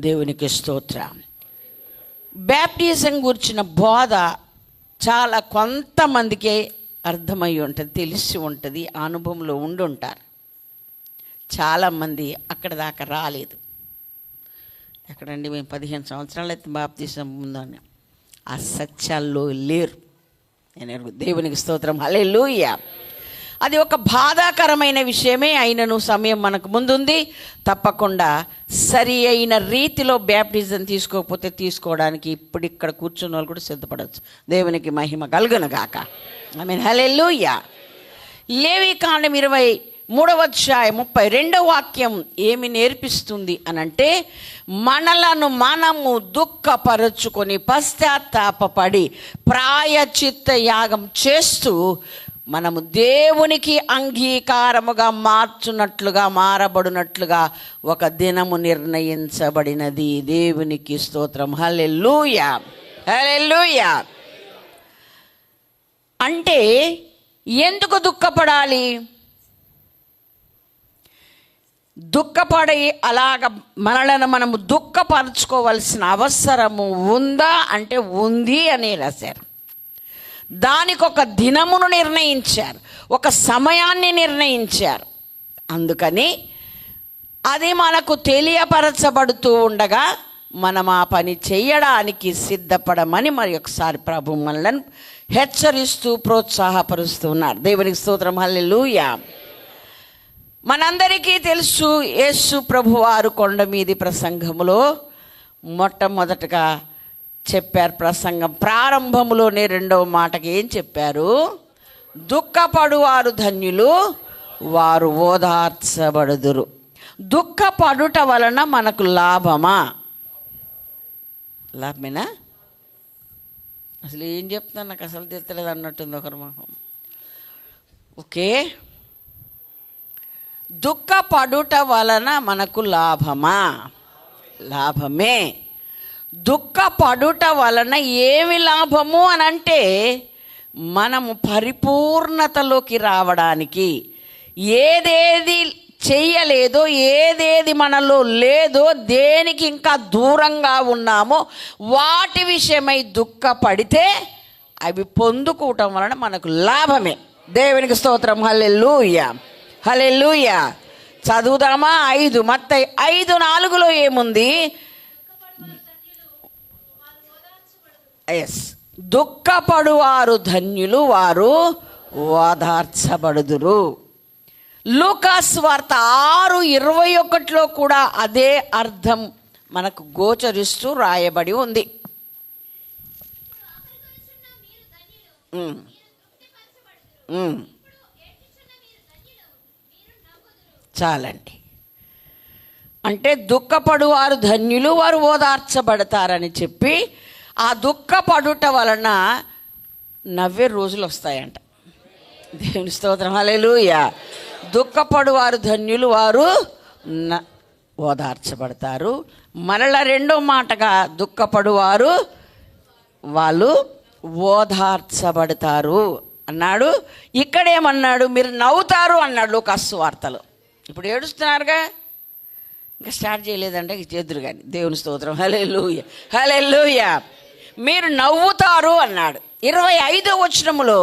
దేవునికి స్తోత్రం. బ్యాప్టిజం గురించిన బోధ చాలా కొంతమందికే అర్థమై ఉంటుంది, తెలిసి ఉంటుంది, అనుభవంలో ఉండుంటారు. చాలామంది అక్కడ దాకా రాలేదు. ఎక్కడండి, మేము 15 సంవత్సరాలు అయితే బాప్తిసం ముందని ఆ సత్యాల్లో లేరు. నేను దేవునికి స్తోత్రం, హల్లెలూయా. అది ఒక బాధాకరమైన విషయమే. అయినను సమయం మనకు ముందుంది. తప్పకుండా సరి అయిన రీతిలో బ్యాప్టిజం తీసుకోకపోతే తీసుకోవడానికి ఇప్పుడు ఇక్కడ కూర్చున్న వాళ్ళు కూడా సిద్ధపడవచ్చు. దేవునికి మహిమ కలుగును గాక. ఆమేన్, హల్లెలూయా. లేవికాండం 23:32 వాక్యం ఏమి నేర్పిస్తుంది అనంటే, మనలను మనము దుఃఖపరుచుకొని పశ్చాత్తాపపడి ప్రాయచిత్త యాగం చేస్తూ మనము దేవునికి అంగీకారముగా మారబడినట్లుగా ఒక దినము నిర్ణయించబడినది. దేవునికి స్తోత్రం, హల్లెలూయా, హల్లెలూయా. అంటే ఎందుకు దుఃఖపడాలి? దుఃఖపడి అలాగ మనలను మనము దుఃఖపరచుకోవాల్సిన అవసరము ఉందా అంటే ఉంది అని రాశారు. దానికి ఒక దినమును నిర్ణయించారు, ఒక సమయాన్ని నిర్ణయించారు. అందుకని అది మనకు తెలియపరచబడుతూ ఉండగా మనం ఆ పని చేయడానికి సిద్ధపడమని మరి ఒకసారి ప్రభు మనలను హెచ్చరిస్తూ ప్రోత్సాహపరుస్తూ ఉన్నారు. దేవునికి స్తోత్రం, హల్లెలూయా. మనందరికీ తెలుసు, యేసు ప్రభువారు కొండ మీది ప్రసంగములో మొట్టమొదటగా చెప్పారు. ప్రసంగం ప్రారంభములోనే 2వ మాటకి ఏం చెప్పారు? దుఃఖపడువారు ధన్యులు, వారు ఓదార్చబడుదురు. దుఃఖపడుట వలన మనకు లాభమా? లాభమేనా? అసలు ఏం చెప్తాను, నాకు అసలు తెచ్చలేదు అన్నట్టుంది ఒకరి మొహం. ఓకే, దుఃఖపడుట వలన మనకు లాభమా? లాభమే. దుఃఖపడుట వలన ఏమి లాభము అనంటే, మనము పరిపూర్ణతలోకి రావడానికి, ఏదేది చెయ్యలేదో, ఏదేది మనలో లేదో, దేనికి ఇంకా దూరంగా ఉన్నామో వాటి విషయమై దుఃఖపడితే అవి పొందుకోవటం వలన మనకు లాభమే. దేవునికి స్తోత్రం, హల్లెలూయా, హల్లెలూయా. చదువుదామా? మత్తయి 5:4 ఏముంది? దుఃఖపడువారు ధన్యులు, వారు ఓదార్చబడుదురు. లూకాసు వార్త 6:21 కూడా అదే అర్థం మనకు గోచరిస్తూ రాయబడి ఉంది. చాలండి. అంటే దుఃఖపడువారు ధన్యులు, వారు ఓదార్చబడతారని చెప్పి, ఆ దుఃఖపడుట వలన నవ్వే రోజులు వస్తాయంట. దేవుని స్తోత్రం, హల్లెలూయా. దుఃఖపడువారు ధన్యులు, వారు ఓదార్చబడతారు. మరల 2వ మాటగా దుఃఖపడువారు వాళ్ళు ఓదార్చబడతారు అన్నాడు. ఇక్కడేమన్నాడు? మీరు నవ్వుతారు అన్నాడు లూకాసు వార్తలో. ఇప్పుడు ఏడుస్తున్నారుగా, ఇంకా స్టార్ట్ చేయలేదంటే చేదురు కానీ. దేవుని స్తోత్రం, హల్లెలూయా, హల్లెలూయా. మీరు నవ్వుతారు అన్నాడు. 25వ వచనములో,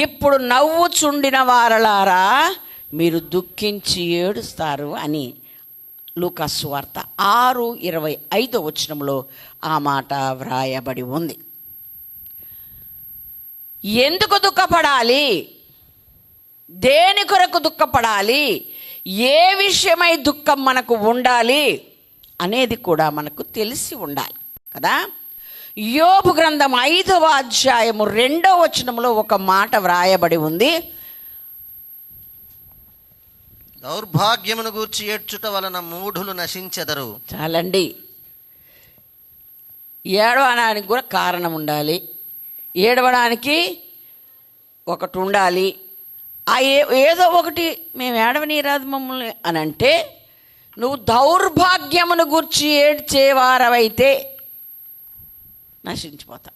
ఇప్పుడు నవ్వుచుండిన వారలారా మీరు దుఃఖించి ఏడుస్తారు అని లూకాసు వార్త 6:25 వచనములో ఆ మాట వ్రాయబడి ఉంది. ఎందుకు దుఃఖపడాలి? దేని కొరకు దుఃఖపడాలి? ఏ విషయమై దుఃఖం మనకు ఉండాలి అనేది కూడా మనకు తెలిసి ఉండాలి కదా. యోబు గ్రంథం 5వ అధ్యాయము 2వ వచనంలో ఒక మాట వ్రాయబడి ఉంది. దౌర్భాగ్యమును గూర్చి ఏడ్చుట వలన మూఢులు నశించెదరు. చాలండి. ఏడవడానికి కూడా కారణం ఉండాలి, ఏడవడానికి ఒకటి ఉండాలి. ఆ ఏదో ఒకటి మేము ఏడవనీరాదు మమ్మల్ని అని అంటే, నువ్వు దౌర్భాగ్యమును గూర్చి ఏడ్చేవారవైతే నశించిపోతా.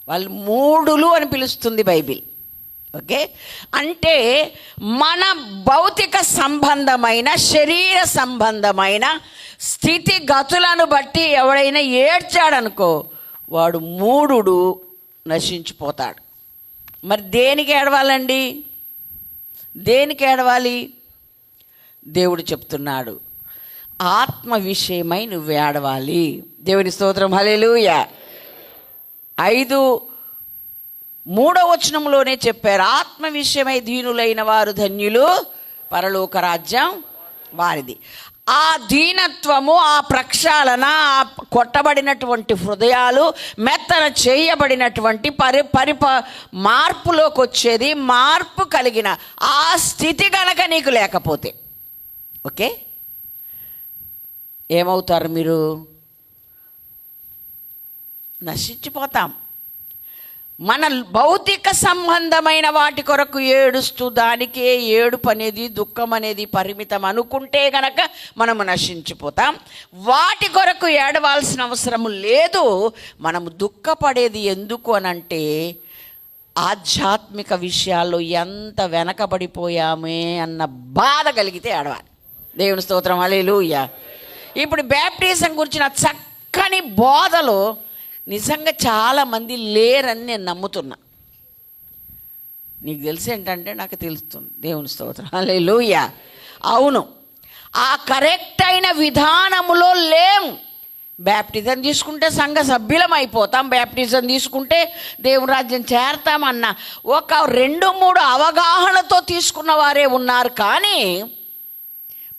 వాళ్ళు మూఢులు అని పిలుస్తుంది బైబిల్. ఓకే, అంటే మన భౌతిక సంబంధమైన, శరీర సంబంధమైన స్థితిగతులను బట్టి ఎవడైనా ఏడ్చాడనుకో వాడు మూఢుడు, నశించిపోతాడు. మరి దేనికి ఏడవాలండి? దేనికి ఏడవాలి? దేవుడు చెప్తున్నాడు, ఆత్మ విషయమై నువ్వు ఏడవాలి. దేవుని స్తోత్రం, హల్లెలూయా. 5:3 వచనంలోనే చెప్పారు, ఆత్మ విషయమై దీనులైన వారు ధన్యులు, పరలోక రాజ్యం వారిది. ఆ దీనత్వము, ఆ ప్రక్షాళన, ఆ కొట్టబడినటువంటి హృదయాలు, మెత్తన చేయబడినటువంటి మార్పులోకి వచ్చేది, మార్పు కలిగిన ఆ స్థితి గనక నీకు లేకపోతే ఓకే ఏమవుతారు? మీరు నశించిపోతాం. మన భౌతిక సంబంధమైన వాటి కొరకు ఏడుస్తూ దానికే ఏడుపు అనేది, దుఃఖం అనేది పరిమితం అనుకుంటే గనక మనము నశించిపోతాం. వాటి కొరకు ఏడవాల్సిన అవసరము లేదు. మనము దుఃఖపడేది ఎందుకు అనంటే ఆధ్యాత్మిక విషయాల్లో ఎంత వెనకబడిపోయామే అన్న బాధ కలిగితే ఏడవాలి. దేవుని స్తోత్రం, హల్లెలూయా. ఇప్పుడు బ్యాప్టిజం గురించిన చక్కని బోధలో నిజంగా చాలామంది లేరని నేను నమ్ముతున్నా. నీకు తెలిసి ఏంటంటే నాకు తెలుస్తుంది. దేవుని స్తోత్రం, హల్లెలూయా. అవును, ఆ కరెక్ట్ అయిన విధానములో లేం. బ్యాప్టిజం తీసుకుంటే సంఘ సభ్యులం అయిపోతాం, బ్యాప్టిజం తీసుకుంటే దేవుని రాజ్యం చేరతామన్న ఒక 2-3 అవగాహనతో తీసుకున్న వారే ఉన్నారు. కానీ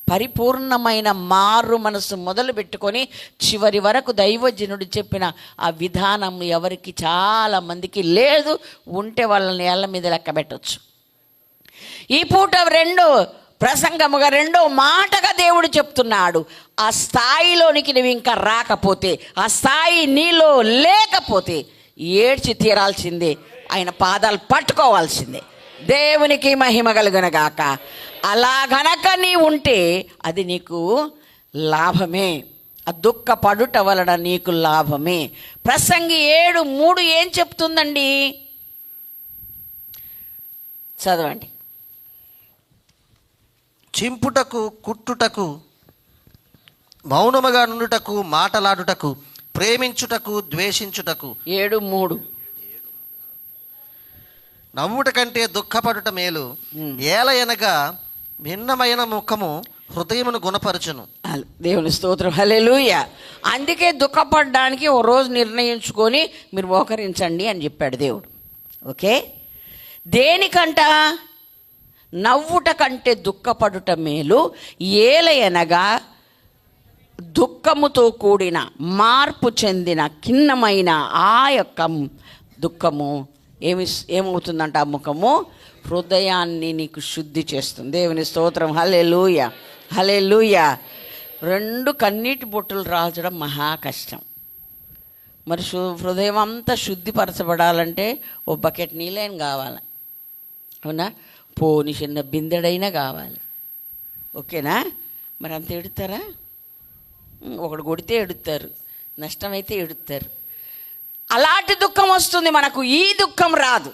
పరిపూర్ణమైన మారు మనసు మొదలు పెట్టుకొని చివరి వరకు దైవజనుడు చెప్పిన ఆ విధానం ఎవరికి, చాలామందికి లేదు. ఉంటే వాళ్ళని ఏళ్ళ మీద లెక్క పెట్టవచ్చు. ఈ పూట 2 ప్రసంగముగా 2వ మాటగా దేవుడు చెప్తున్నాడు, ఆ స్థాయిలోనికి నువ్వు ఇంకా రాకపోతే, ఆ స్థాయి నీలో లేకపోతే ఏడ్చి తీరాల్సిందే, ఆయన పాదాలు పట్టుకోవాల్సిందే. దేవునికి మహిమ కలుగునగాక. అలా గనక నీ ఉంటే అది నీకు లాభమే. ఆ దుఃఖపడుట వలన నీకు లాభమే. ప్రసంగి 7:3 ఏం చెప్తుందండి? చదవండి. చింపుటకు, కుట్టుటకు, మౌనముగా నుండుటకు, మాటలాడుటకు, ప్రేమించుటకు, ద్వేషించుటకు. 7:3 నవ్వుట కంటే దుఃఖపడుట మేలు, ఏలయనగా భిన్నమైన ముఖము హృదయమును గుణపరచును. దేవుని స్తోత్రం, హల్లెలూయా. అందుకే దుఃఖపడడానికి ఓ రోజు నిర్ణయించుకొని మీరు మోకరించండి అని చెప్పాడు దేవుడు. ఓకే, దేనికంట? నవ్వుట కంటే దుఃఖపడుట మేలు, ఏలయనగా దుఃఖముతో కూడిన, మార్పు చెందిన, ఖిన్నమైన ఆ యొక్క దుఃఖము ఏమవుతుందంట? ఆ ముఖము హృదయాన్ని నీకు శుద్ధి చేస్తుంది. దేవుని స్తోత్రం, హల్లెలూయా, హల్లెలూయా. 2 కన్నీటి బొట్టులు రాల్చడం మహా కష్టం. మరి హృదయం అంతా శుద్ధిపరచబడాలంటే ఓ బకెట్ నీళ్ళైనా కావాలి, అవునా? పోని చిన్న బిందెడైనా కావాలి. ఓకేనా? మరి అంత ఎడుతారా? ఒకడు కొడితే ఎడుతారు, నష్టమైతే ఎడుతారు. అలాంటి దుఃఖం వస్తుంది మనకు, ఈ దుఃఖం రాదు.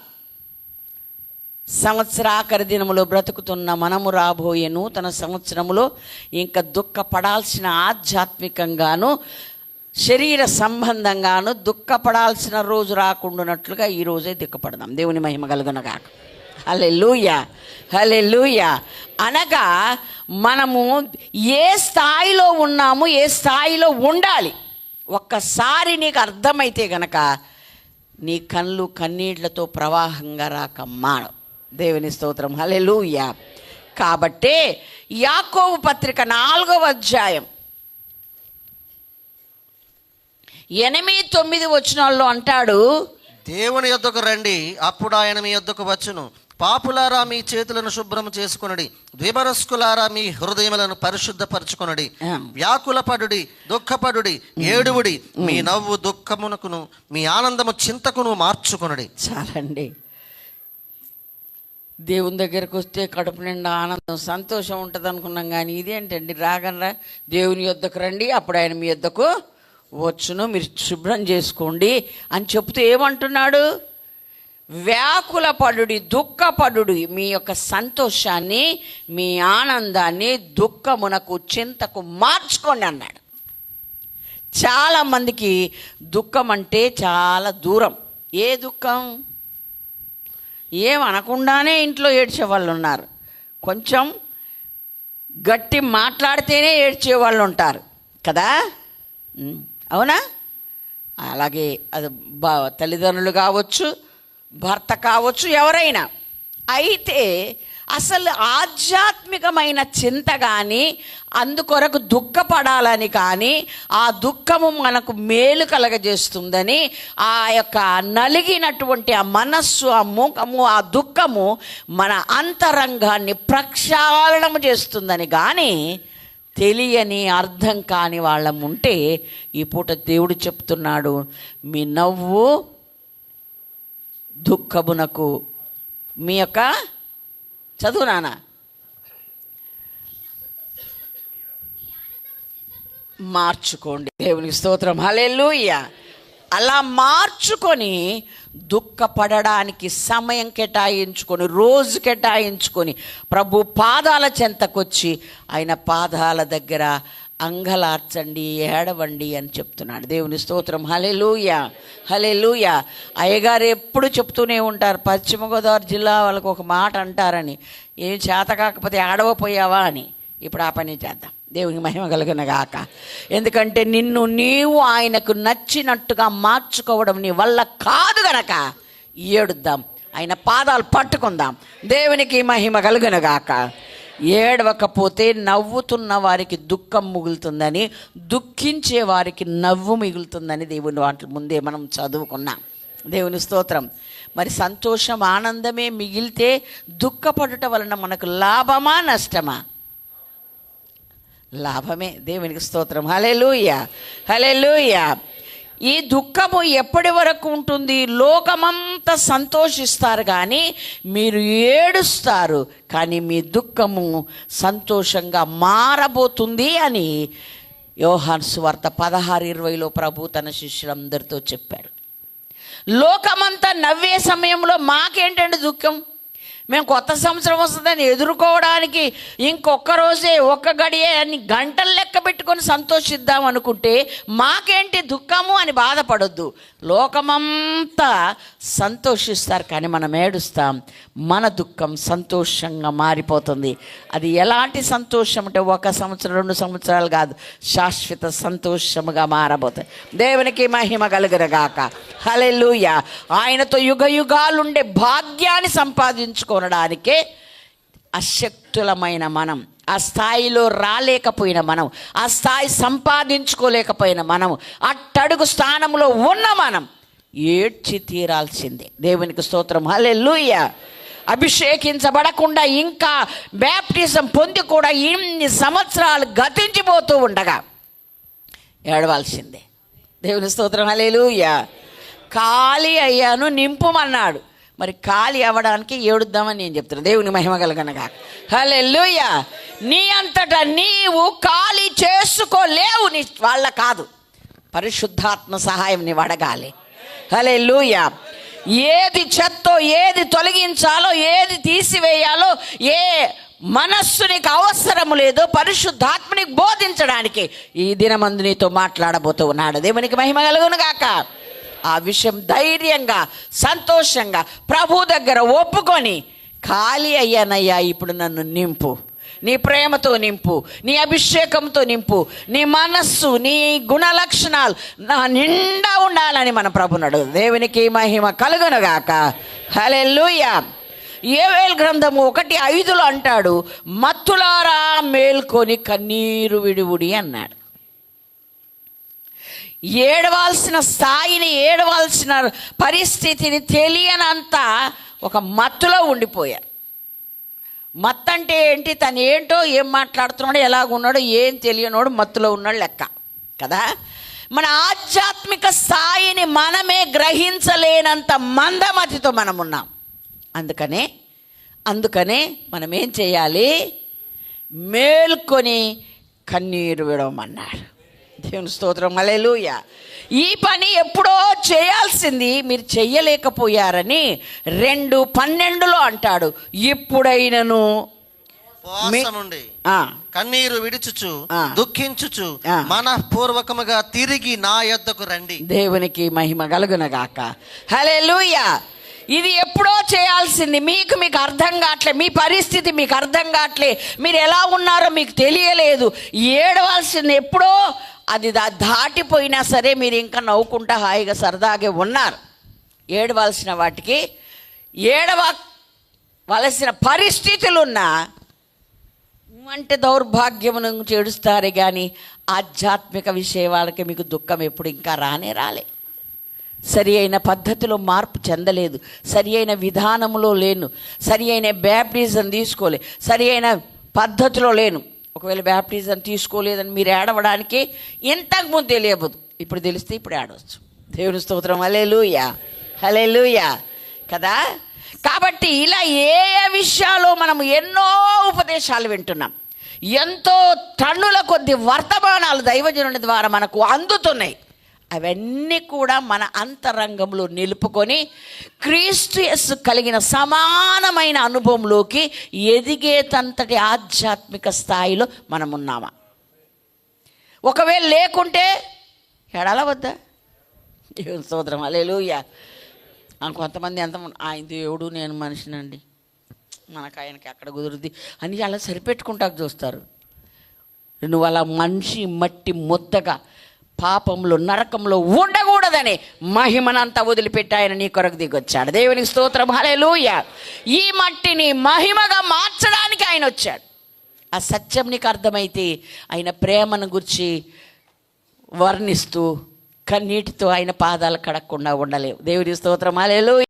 సంవత్సరాఖరి దినములో బ్రతుకుతున్న మనము రాబోయే నూతన సంవత్సరములో ఇంకా దుఃఖపడాల్సిన, ఆధ్యాత్మికంగాను శరీర సంబంధంగాను దుఃఖపడాల్సిన రోజు రాకుండానట్లుగా ఈ రోజే దుఃఖపడదాం. దేవుని మహిమ కలుగునగాక. హల్లెలూయా, హల్లెలూయా. అనగా మనము ఏ స్థాయిలో ఉన్నాము, ఏ స్థాయిలో ఉండాలి ఒక్కసారి నీకు అర్థమైతే గనక నీ కళ్ళు కన్నీళ్లతో ప్రవాహంగా రాక మానవు. దేవుని స్తోత్రం, హల్లెలూయా. కాబట్టే యాకోబు పత్రిక 4వ అధ్యాయం 8-9 వచనాల్లో అంటాడు, దేవుని యొద్దకు రండి, అప్పుడు ఆయన మీ యొద్దకు వచ్చును. పాపులారా మీ చేతులను శుభ్రం చేసుకొనుడి, ద్విమనస్కులారా మీ హృదయములను పరిశుద్ధపరచుకొనుడి. వ్యాకులపడుడి, దుఃఖపడుడి, ఏడువుడి. మీ నవ్వు దుఃఖమునకును, మీ ఆనందము చింతకును మార్చుకొనుడి. చాలండి. దేవుని దగ్గరకు వస్తే కడుపు నిండా ఆనందం, సంతోషం ఉంటుంది అనుకున్నాం. కానీ ఇదేంటండి? రాగనరా, దేవుని యొద్దకు రండి, అప్పుడు ఆయన మీ యొద్దకు వచ్చును, మీరు శుభ్రం చేసుకోండి అని చెప్తూ ఏమంటున్నాడు? వ్యాకులపడుడి, దుఃఖపడుడి, మీ యొక్క సంతోషాన్ని, మీ ఆనందాన్ని దుఃఖమునకు, చింతకు మార్చుకోండి అన్నాడు. చాలామందికి దుఃఖం అంటే చాలా దూరం. ఏ దుఃఖం? ఏమనకుండానే ఇంట్లో ఏడ్చే వాళ్ళు ఉన్నారు, కొంచెం గట్టి మాట్లాడితేనే ఏడ్చే వాళ్ళు ఉంటారు కదా, అవునా? అలాగే అది తల్లిదండ్రులు కావచ్చు, భర్త కావచ్చు, ఎవరైనా. అయితే అసలు ఆధ్యాత్మికమైన చింత కానీ, అందుకొరకు దుఃఖపడాలని కానీ, ఆ దుఃఖము మనకు మేలు కలగజేస్తుందని, ఆ యొక్క నలిగినటువంటి ఆ మనస్సు, ఆ ముఖము, ఆ దుఃఖము మన అంతరంగాన్ని ప్రక్షాళన చేస్తుందని కానీ తెలియని, అర్థం కాని వాళ్ళం ఉంటే ఈ పూట దేవుడు చెప్తున్నాడు, మీ నవ్వు దుఃఖమునకు, మీ యొక్క చదువు నాన్న, మార్చుకోండి. దేవునికి స్తోత్రం, హల్లెలూయా. అలా మార్చుకొని దుఃఖపడడానికి సమయం కేటాయించుకొని, రోజు కేటాయించుకొని ప్రభు పాదాల చెంతకొచ్చి ఆయన పాదాల దగ్గర అంగలార్చండి, ఏడవండి అని చెప్తున్నాడు. దేవుని స్తోత్రం, హల్లెలూయా, హల్లెలూయా. అయ్యగారు ఎప్పుడు చెప్తూనే ఉంటారు, పశ్చిమ గోదావరి జిల్లా వాళ్ళకు ఒక మాట అంటారని, ఏం చేత కాకపోతే ఏడవపోయావా అని. ఇప్పుడు ఆ పని చేద్దాం. దేవునికి మహిమ కలుగును గాక. ఎందుకంటే నిన్ను నీవు ఆయనకు నచ్చినట్టుగా మార్చుకోవడం నీ వల్ల కాదు గనక ఏడుద్దాం, ఆయన పాదాలు పట్టుకుందాం. దేవునికి మహిమ కలుగును గాక. ఏడవకపోతే నవ్వుతున్న వారికి దుఃఖం మిగులుతుందని, దుఃఖించే వారికి నవ్వు మిగులుతుందని దేవుని వాటి ముందే మనం చదువుకున్నాం. దేవుని స్తోత్రం. మరి సంతోషం, ఆనందమే మిగిలితే దుఃఖపడుట వలన మనకు లాభమా నష్టమా? లాభమే. దేవునికి స్తోత్రం, హల్లెలూయా, హల్లెలూయా. ఈ దుఃఖము ఎప్పటి వరకు ఉంటుంది? లోకమంతా సంతోషిస్తారు కానీ మీరు ఏడుస్తారు, కానీ మీ దుఃఖము సంతోషంగా మారబోతుంది అని యోహాను సువార్త 16:20 ప్రభు తన శిష్యులందరితో చెప్పాడు. లోకమంతా నవ్వే సమయంలో మాకేంటంటే దుఃఖం? మేము కొత్త సంవత్సరం వస్తుందని ఎదుర్కోవడానికి ఇంకొక రోజే, ఒక్క గడియే అని గంటలు లెక్క పెట్టుకొని సంతోషిద్దాం అనుకుంటే మాకేంటి దుఃఖము అని బాధపడొద్దు. లోకమంతా సంతోషిస్తారు కానీ మనం ఏడుస్తాం. మన దుఃఖం సంతోషంగా మారిపోతుంది. అది ఎలాంటి సంతోషం అంటే 1 సంవత్సరం 2 సంవత్సరాలు కాదు, శాశ్వత సంతోషముగా మారబోతుంది. దేవునికి మహిమ కలుగునుగాక, హల్లెలూయా. ఆయనతో యుగ యుగాలుండే భాగ్యాన్ని సంపాదించుకోవడానికే అశక్తులమైన మనం, ఆ స్థాయిలో రాలేకపోయిన మనం, ఆ స్థాయి సంపాదించుకోలేకపోయిన మనం, అట్టడుగు స్థానంలో ఉన్న మనం ఏడ్చి తీరాల్సిందే. దేవునికి స్తోత్రం, హల్లెలూయా. అభిషేకించబడకుండా ఇంకా బ్యాప్టిజం పొంది కూడా ఇన్ని సంవత్సరాలు గతించిపోతూ ఉండగా ఏడవాల్సిందే. దేవుని స్తోత్రం, హల్లెలూయా. ఖాళీ అయ్యాను, నింపుమన్నాడు. మరి ఖాళీ అవ్వడానికి ఏడుద్దామని నేను చెప్తున్నాను. దేవుని మహిమ కలుగునుగాక, హల్లెలూయా. నీ అంతటా నీవు ఖాళీ చేసుకోలేవు, నీ వాళ్ళ కాదు. పరిశుద్ధాత్మ సహాయం నీవు అడగాలి. హల్లెలూయా. ఏది చెత్తో, ఏది తొలగించాలో, ఏది తీసివేయాలో, ఏ మనస్సు నీకు అవసరము లేదో పరిశుద్ధాత్మనికి బోధించడానికి ఈ దినమందు నీతో మాట్లాడబోతూ ఉన్నాడు. దేవునికి మహిమ కలుగునుగాక. ఆ విషయం ధైర్యంగా, సంతోషంగా ప్రభు దగ్గర ఒప్పుకొని, ఖాళీ అయ్యానయ్యా, ఇప్పుడు నన్ను నింపు, నీ ప్రేమతో నింపు, నీ అభిషేకంతో నింపు, నీ మనస్సు, నీ గుణ లక్షణాలు నా నిండా ఉండాలని మన ప్రభునడు. దేవునికి మహిమ కలుగునుగాక, హల్లెలూయా. యోవేలు గ్రంథము 1:5 అంటాడు, మత్తులారా మేల్కొని కన్నీరు విడువుడి అన్నాడు. ఏడవాల్సిన స్థాయిని, ఏడవాల్సిన పరిస్థితిని తెలియనంత ఒక మత్తులో ఉండిపోయారు. మత్తు అంటే ఏంటి? తను ఏంటో, ఏం మాట్లాడుతున్నాడో, ఎలాగున్నాడో ఏం తెలియనోడు మత్తులో ఉన్నాడు లెక్క కదా. మన ఆధ్యాత్మిక స్థాయిని మనమే గ్రహించలేనంత మందమతితో మనం ఉన్నాం. అందుకనే మనం ఏం చేయాలి? మేల్కొని కన్నీరు విడవమన్నాడు. దేవుని స్తోత్రం, హల్లెలూయా. ఈ పని ఎప్పుడో చేయాల్సింది మీరు చెయ్యలేకపోయారని 2:12 అంటాడు. ఇప్పుడైనను ఉపవాసముండి కన్నీరు విడుచుచు దుఃఖించుచు మనఃపూర్వకముగా తిరిగి నా యొద్దకు రండి. దేవునికి మహిమ కలుగునగాక. హల్లెలూయా. ఇది ఎప్పుడో చేయాల్సింది. మీకు అర్థం కావట్లే, మీ పరిస్థితి మీకు అర్థం కావట్లే, మీరు ఎలా ఉన్నారో మీకు తెలియలేదు. ఏడవలసింది ఎప్పుడో, అది దాటిపోయినా సరే మీరు ఇంకా నవ్వుకుంటా హాయిగా సరదాగా ఉన్నారు. ఏడవలసిన వాటికి ఏడవలసిన పరిస్థితులున్నా అంటే దౌర్భాగ్యమును చేడుస్తారే కానీ ఆధ్యాత్మిక విషయాలకి మీకు దుఃఖం ఎప్పుడు ఇంకా రాలే. సరి అయిన పద్ధతిలో మార్పు చెందలేదు, సరి అయిన విధానంలో లేను, సరి అయిన బ్యాప్టిజం తీసుకోలే, సరి అయిన పద్ధతిలో లేను. ఒకవేళ బ్యాప్టిజం తీసుకోలేదని మీరు ఏడవడానికి ఇంతకుముందు తెలియబోదు, ఇప్పుడు తెలిస్తే ఇప్పుడు ఏడవచ్చు. దేవుని స్తోత్రం, హల్లెలూయా, హల్లెలూయా కదా. కాబట్టి ఇలా ఏ విషయాల్లో మనము ఎన్నో ఉపదేశాలు వింటున్నాం, ఎంతో టన్నుల కొద్ది వర్తమానాలు దైవజనుని ద్వారా మనకు అందుతున్నాయి. అవన్నీ కూడా మన అంతరంగంలో నిలుపుకొని క్రీస్తు యేసు కలిగిన సమానమైన అనుభవంలోకి ఎదిగేటంతటి ఆధ్యాత్మిక స్థాయిలో మనం ఉన్నామా? ఒకవేళ లేకుంటే ఎడాల వద్దా? దేవుని స్తోత్రం, హల్లెలూయా. కొంతమంది ఆయన దేవుడు నేను మనిషినండి, మనకు ఆయనకి ఎక్కడ కుదురుద్ది అని అలా సరిపెట్టుకుంటాకు చూస్తారు. నువ్వు అలా మనిషి మట్టి ముద్దగా పాపంలో నరకంలో ఉండకూడదని మహిమనంతా వదిలిపెట్టి ఆయన నీ కొరకు దిగొచ్చాడు. దేవునికి స్తోత్రం, హల్లెలూయా. ఈ మట్టిని మహిమగా మార్చడానికి ఆయన వచ్చాడు. ఆ సత్యం నీకు అర్థమైతే ఆయన ప్రేమను గురించి వర్ణిస్తూ కన్నీటితో ఆయన పాదాలు కడగకుండా ఉండలేవు. దేవుని స్తోత్రం, హల్లెలూయా.